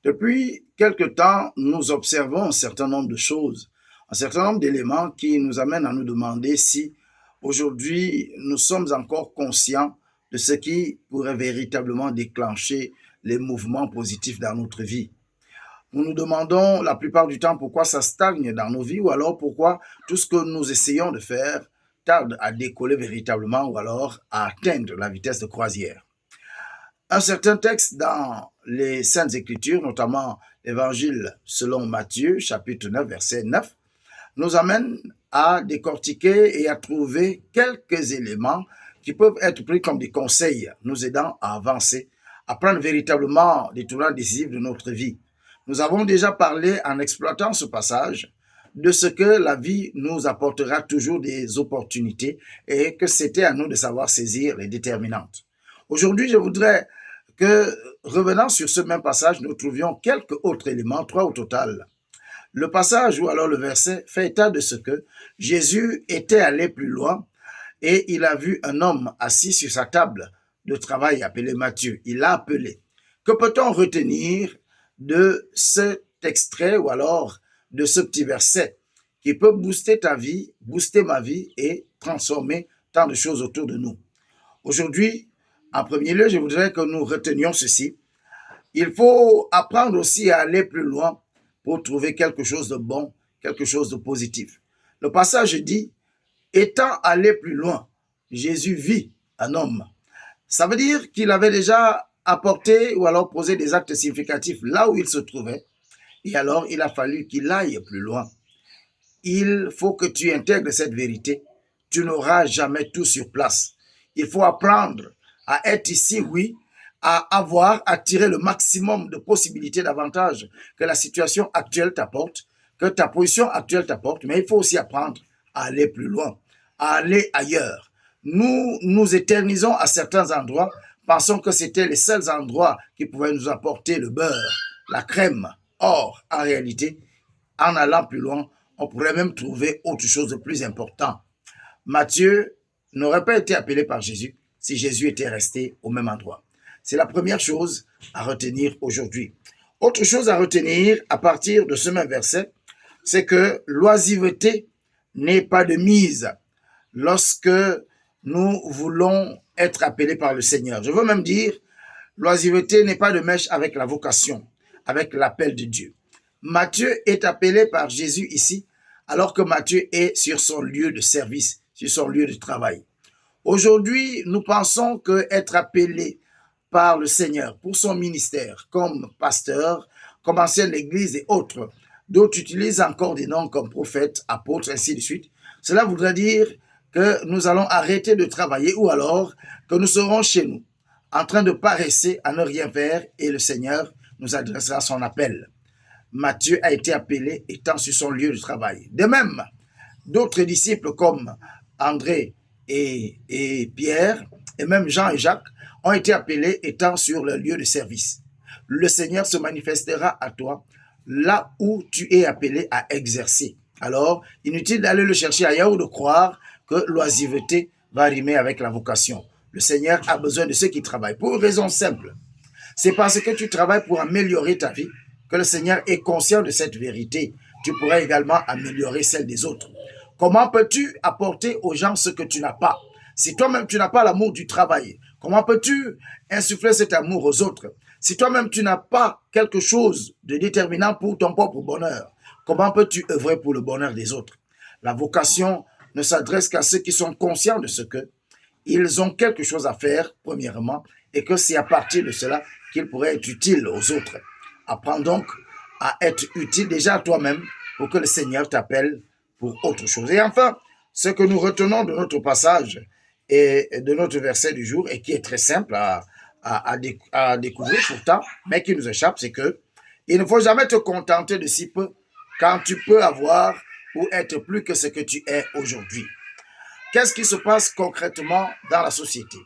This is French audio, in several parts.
Depuis quelque temps, nous observons un certain nombre de choses, un certain nombre d'éléments qui nous amènent à nous demander si aujourd'hui nous sommes encore conscients de ce qui pourrait véritablement déclencher les mouvements positifs dans notre vie. Nous nous demandons la plupart du temps pourquoi ça stagne dans nos vies ou alors pourquoi tout ce que nous essayons de faire tarde à décoller véritablement ou alors à atteindre la vitesse de croisière. Un certain texte dans les Saintes Écritures, notamment l'Évangile selon Matthieu, chapitre 9, verset 9, nous amène à décortiquer et à trouver quelques éléments qui peuvent être pris comme des conseils nous aidant à avancer, à prendre véritablement des tournants décisifs de notre vie. Nous avons déjà parlé en exploitant ce passage de ce que la vie nous apportera toujours des opportunités et que c'était à nous de savoir saisir les déterminantes. Aujourd'hui, je voudrais que, revenant sur ce même passage, nous trouvions quelques autres éléments, 3 au total. Le passage ou alors le verset fait état de ce que Jésus était allé plus loin et il a vu un homme assis sur sa table de travail appelé Matthieu. Il l'a appelé. Que peut-on retenir de cet extrait ou alors de ce petit verset qui peut booster ta vie, booster ma vie et transformer tant de choses autour de nous? Aujourd'hui, en premier lieu, je voudrais que nous retenions ceci. Il faut apprendre aussi à aller plus loin pour trouver quelque chose de bon, quelque chose de positif. Le passage dit, étant allé plus loin, Jésus vit un homme. Ça veut dire qu'il avait déjà apporté ou alors posé des actes significatifs là où il se trouvait. Et alors, il a fallu qu'il aille plus loin. Il faut que tu intègres cette vérité. Tu n'auras jamais tout sur place. Il faut apprendre à être ici, oui, à tirer le maximum de possibilités, d'avantages que la situation actuelle t'apporte, que ta position actuelle t'apporte, mais il faut aussi apprendre à aller plus loin, à aller ailleurs. Nous nous éternisons à certains endroits, pensons que c'était les seuls endroits qui pouvaient nous apporter le beurre, la crème. Or, en réalité, en allant plus loin, on pourrait même trouver autre chose de plus important. Matthieu n'aurait pas été appelé par Jésus si Jésus était resté au même endroit. C'est la première chose à retenir aujourd'hui. Autre chose à retenir à partir de ce même verset, c'est que l'oisiveté n'est pas de mise lorsque nous voulons être appelés par le Seigneur. Je veux même dire, l'oisiveté n'est pas de mèche avec la vocation, avec l'appel de Dieu. Matthieu est appelé par Jésus ici, alors que Matthieu est sur son lieu de service, sur son lieu de travail. Aujourd'hui, nous pensons qu'être appelé par le Seigneur pour son ministère, comme pasteur, comme ancien de l'Église et autres, d'autres utilisent encore des noms comme prophète, apôtre, ainsi de suite. Cela voudrait dire que nous allons arrêter de travailler ou alors que nous serons chez nous, en train de paresser à ne rien faire et le Seigneur nous adressera son appel. Matthieu a été appelé étant sur son lieu de travail. De même, d'autres disciples comme André et Pierre, et même Jean et Jacques, ont été appelés étant sur leur lieu de service. Le Seigneur se manifestera à toi là où tu es appelé à exercer. Alors, inutile d'aller le chercher ailleurs ou de croire que l'oisiveté va rimer avec la vocation. Le Seigneur a besoin de ceux qui travaillent pour une raison simple. C'est parce que tu travailles pour améliorer ta vie que le Seigneur est conscient de cette vérité. Tu pourrais également améliorer celle des autres. Comment peux-tu apporter aux gens ce que tu n'as pas? Si toi-même tu n'as pas l'amour du travail, comment peux-tu insuffler cet amour aux autres? Si toi-même tu n'as pas quelque chose de déterminant pour ton propre bonheur, comment peux-tu œuvrer pour le bonheur des autres? La vocation ne s'adresse qu'à ceux qui sont conscients de ce que ils ont quelque chose à faire, premièrement, et que c'est à partir de cela qu'ils pourraient être utiles aux autres. Apprends donc à être utile déjà à toi-même pour que le Seigneur t'appelle pour autre chose. Et enfin, ce que nous retenons de notre passage et de notre verset du jour, et qui est très simple à découvrir pourtant, mais qui nous échappe, c'est que il ne faut jamais te contenter de si peu quand tu peux avoir ou être plus que ce que tu es aujourd'hui. Qu'est-ce qui se passe concrètement dans la société?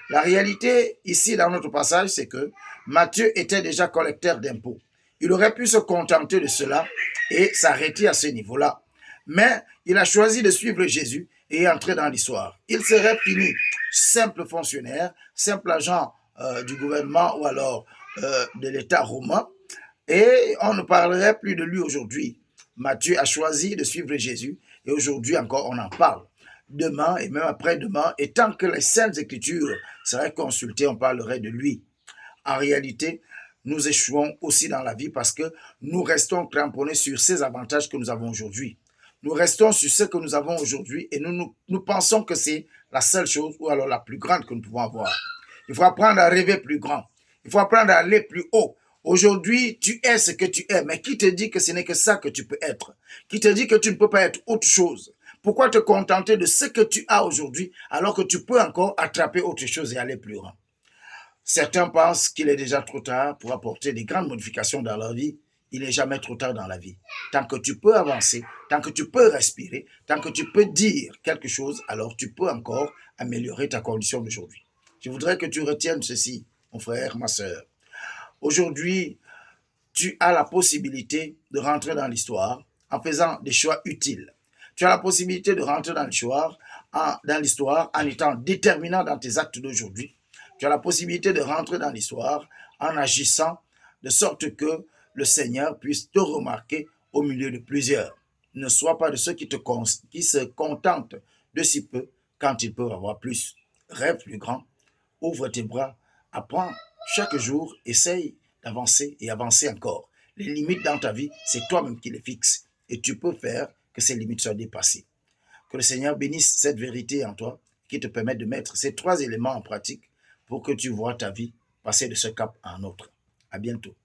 La réalité ici dans notre passage, c'est que Matthieu était déjà collecteur d'impôts. Il aurait pu se contenter de cela et s'arrêter à ce niveau-là. Mais il a choisi de suivre Jésus et entrer dans l'histoire. Il serait fini simple fonctionnaire, simple agent du gouvernement ou alors de l'État romain, Et on ne parlerait plus de lui aujourd'hui. Matthieu a choisi de suivre Jésus et aujourd'hui encore on en parle. Demain et même après-demain, et tant que les Saintes Écritures seraient consultées, on parlerait de lui. En réalité, nous échouons aussi dans la vie parce que nous restons cramponnés sur ces avantages que nous avons aujourd'hui. Nous restons sur ce que nous avons aujourd'hui et nous pensons que c'est la seule chose ou alors la plus grande que nous pouvons avoir. Il faut apprendre à rêver plus grand. Il faut apprendre à aller plus haut. Aujourd'hui, tu es ce que tu es, mais qui te dit que ce n'est que ça que tu peux être? Qui te dit que tu ne peux pas être autre chose? Pourquoi te contenter de ce que tu as aujourd'hui alors que tu peux encore attraper autre chose et aller plus loin? Certains pensent qu'il est déjà trop tard pour apporter des grandes modifications dans leur vie. Il n'est jamais trop tard dans la vie. Tant que tu peux avancer, tant que tu peux respirer, tant que tu peux dire quelque chose, alors tu peux encore améliorer ta condition d'aujourd'hui. Je voudrais que tu retiennes ceci, mon frère, ma soeur. Aujourd'hui, tu as la possibilité de rentrer dans l'histoire en faisant des choix utiles. Tu as la possibilité de rentrer dans l'histoire en étant déterminant dans tes actes d'aujourd'hui. Tu as la possibilité de rentrer dans l'histoire en agissant de sorte que le Seigneur puisse te remarquer au milieu de plusieurs. Ne sois pas de ceux qui se contentent de si peu quand ils peuvent avoir plus. Rêve plus grand, ouvre tes bras, apprends chaque jour, essaye d'avancer et avancer encore. Les limites dans ta vie, c'est toi-même qui les fixes et tu peux faire que ces limites soient dépassées. Que le Seigneur bénisse cette vérité en toi qui te permet de mettre ces 3 éléments en pratique pour que tu vois ta vie passer de ce cap à un autre. À bientôt.